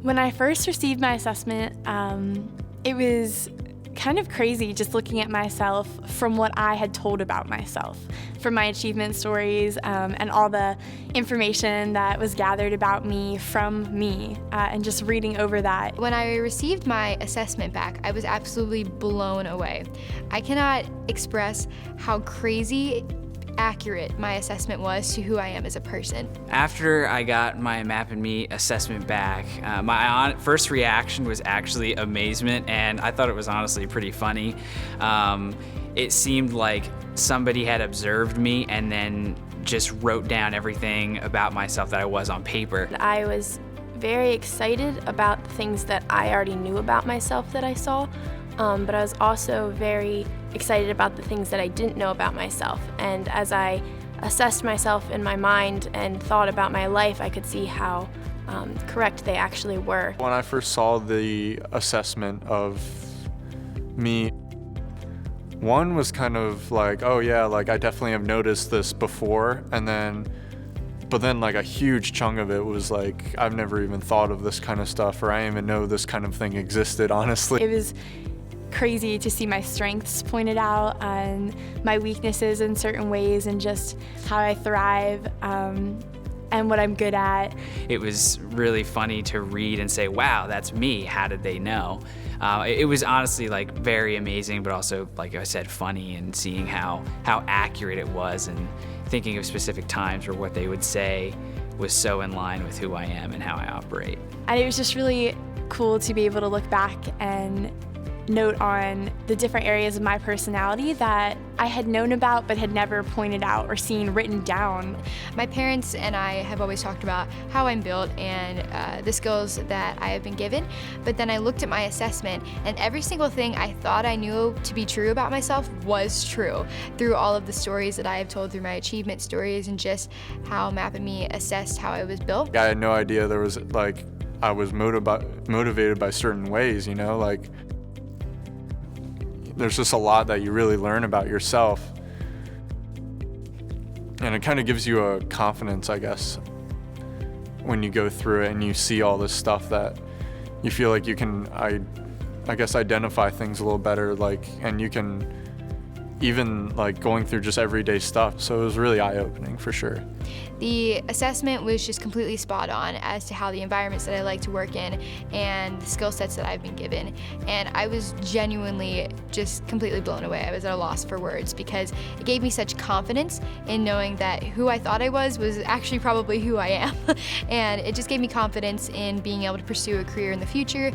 When I first received my assessment, it was kind of crazy just looking at myself from what I had told about myself, from my achievement stories and all the information that was gathered about me from me, and just reading over that. When I received my assessment back, I was absolutely blown away. I cannot express how crazy accurate my assessment was to who I am as a person. After I got my Map and Me assessment back, my first reaction was actually amazement, and I thought it was honestly pretty funny. It seemed like somebody had observed me and then just wrote down everything about myself that I was on paper. I was very excited about the things that I already knew about myself that I saw, but I was also very excited about the things that I didn't know about myself. And as I assessed myself in my mind and thought about my life, I could see how correct they actually were. When I first saw the assessment of me, one was kind of like, oh yeah, like I definitely have noticed this before, but then like a huge chunk of it was like, I've never even thought of this kind of stuff, or I didn't even know this kind of thing existed, honestly. It was crazy to see my strengths pointed out and my weaknesses in certain ways and just how I thrive and what I'm good at. It was really funny to read and say, wow, that's me, how did they know? It was honestly like very amazing, but also, like I said, funny, and seeing how accurate it was and thinking of specific times or what they would say was so in line with who I am and how I operate. And it was just really cool to be able to look back and note on the different areas of my personality that I had known about but had never pointed out or seen written down. My parents and I have always talked about how I'm built and the skills that I have been given, but then I looked at my assessment and every single thing I thought I knew to be true about myself was true through all of the stories that I have told through my achievement stories and just how Map and Me assessed how I was built. I had no idea there was like, I was motivated by certain ways, you know, like there's just a lot that you really learn about yourself. And it kind of gives you a confidence, I guess, when you go through it and you see all this stuff that you feel like you can, I guess, identify things a little better, like, and you can even like going through just everyday stuff. So it was really eye-opening for sure. The assessment was just completely spot on as to how the environments that I like to work in and the skill sets that I've been given. And I was genuinely just completely blown away. I was at a loss for words because it gave me such confidence in knowing that who I thought I was actually probably who I am. And it just gave me confidence in being able to pursue a career in the future.